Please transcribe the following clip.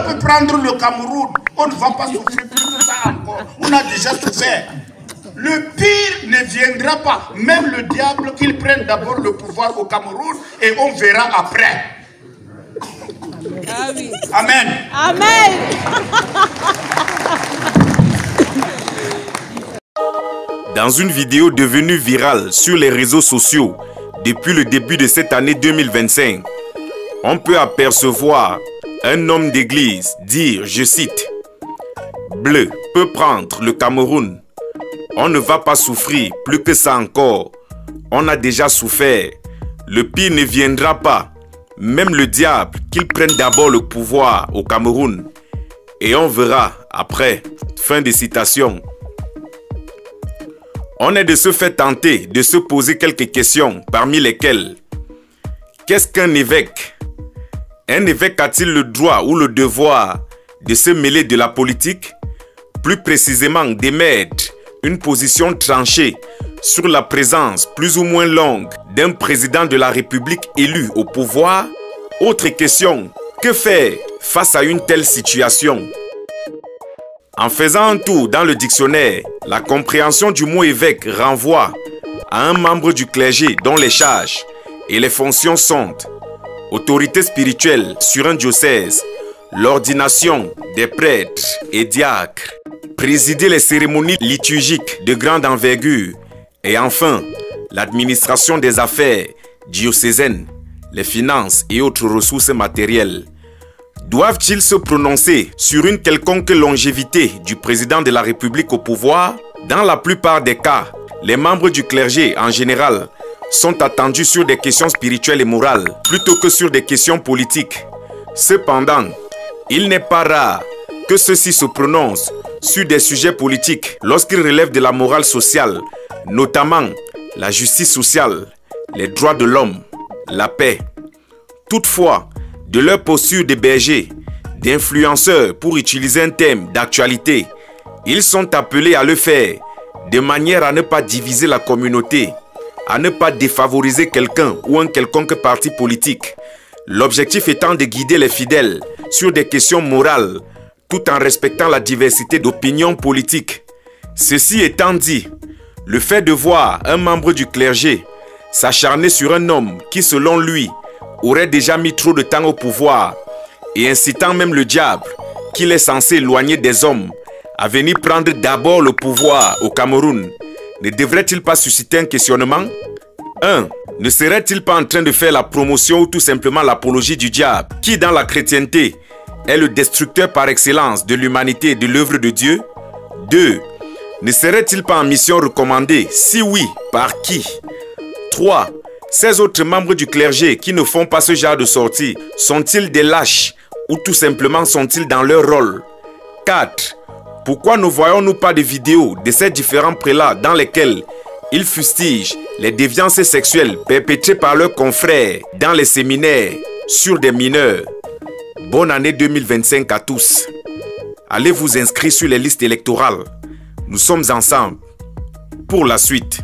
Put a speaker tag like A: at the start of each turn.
A: peut prendre le Cameroun. On ne va pas souffrir plus que ça encore. On a déjà souffert. Le pire ne viendra pas. Même le diable, qu'il prenne d'abord le pouvoir au Cameroun et on verra après. Amen.
B: Amen.
C: Dans une vidéo devenue virale sur les réseaux sociaux depuis le début de cette année 2025, on peut apercevoir un homme d'église dire, je cite, « Bleu peut prendre le Cameroun. On ne va pas souffrir plus que ça encore. On a déjà souffert. Le pire ne viendra pas. Même le diable, qu'il prenne d'abord le pouvoir au Cameroun. Et on verra après. » Fin de citation. On est de ce fait tenté de se poser quelques questions, parmi lesquelles: qu'est-ce qu'un évêque? Un évêque a-t-il le droit ou le devoir de se mêler de la politique? Plus précisément, d'émettre une position tranchée sur la présence plus ou moins longue d'un président de la République élu au pouvoir? Autre question, que faire face à une telle situation? En faisant un tour dans le dictionnaire, la compréhension du mot évêque renvoie à un membre du clergé dont les charges et les fonctions sont autorité spirituelle sur un diocèse, l'ordination des prêtres et diacres, présider les cérémonies liturgiques de grande envergure et enfin l'administration des affaires diocésaines, les finances et autres ressources matérielles. Doivent-ils se prononcer sur une quelconque longévité du président de la République au pouvoir? Dans la plupart des cas, les membres du clergé en général sont attendus sur des questions spirituelles et morales plutôt que sur des questions politiques. Cependant, il n'est pas rare que ceux-ci se prononcent sur des sujets politiques lorsqu'ils relèvent de la morale sociale, notamment la justice sociale, les droits de l'homme, la paix. Toutefois, de leur posture de berger, d'influenceurs pour utiliser un thème d'actualité, ils sont appelés à le faire de manière à ne pas diviser la communauté, à ne pas défavoriser quelqu'un ou un quelconque parti politique. L'objectif étant de guider les fidèles sur des questions morales, tout en respectant la diversité d'opinions politiques. Ceci étant dit, le fait de voir un membre du clergé s'acharner sur un homme qui, selon lui, aurait déjà mis trop de temps au pouvoir et incitant même le diable, qu'il est censé éloigner des hommes, à venir prendre d'abord le pouvoir au Cameroun, ne devrait-il pas susciter un questionnement? 1. Ne serait-il pas en train de faire la promotion ou tout simplement l'apologie du diable, qui dans la chrétienté est le destructeur par excellence de l'humanité et de l'œuvre de Dieu? 2. Ne serait-il pas en mission recommandée? Si oui, par qui? 3. Ces autres membres du clergé qui ne font pas ce genre de sortie, sont-ils des lâches ou tout simplement sont-ils dans leur rôle? 4. Pourquoi ne voyons-nous pas de vidéos de ces différents prélats dans lesquels ils fustigent les déviances sexuelles perpétrées par leurs confrères dans les séminaires sur des mineurs? Bonne année 2025 à tous. Allez vous inscrire sur les listes électorales. Nous sommes ensemble pour la suite.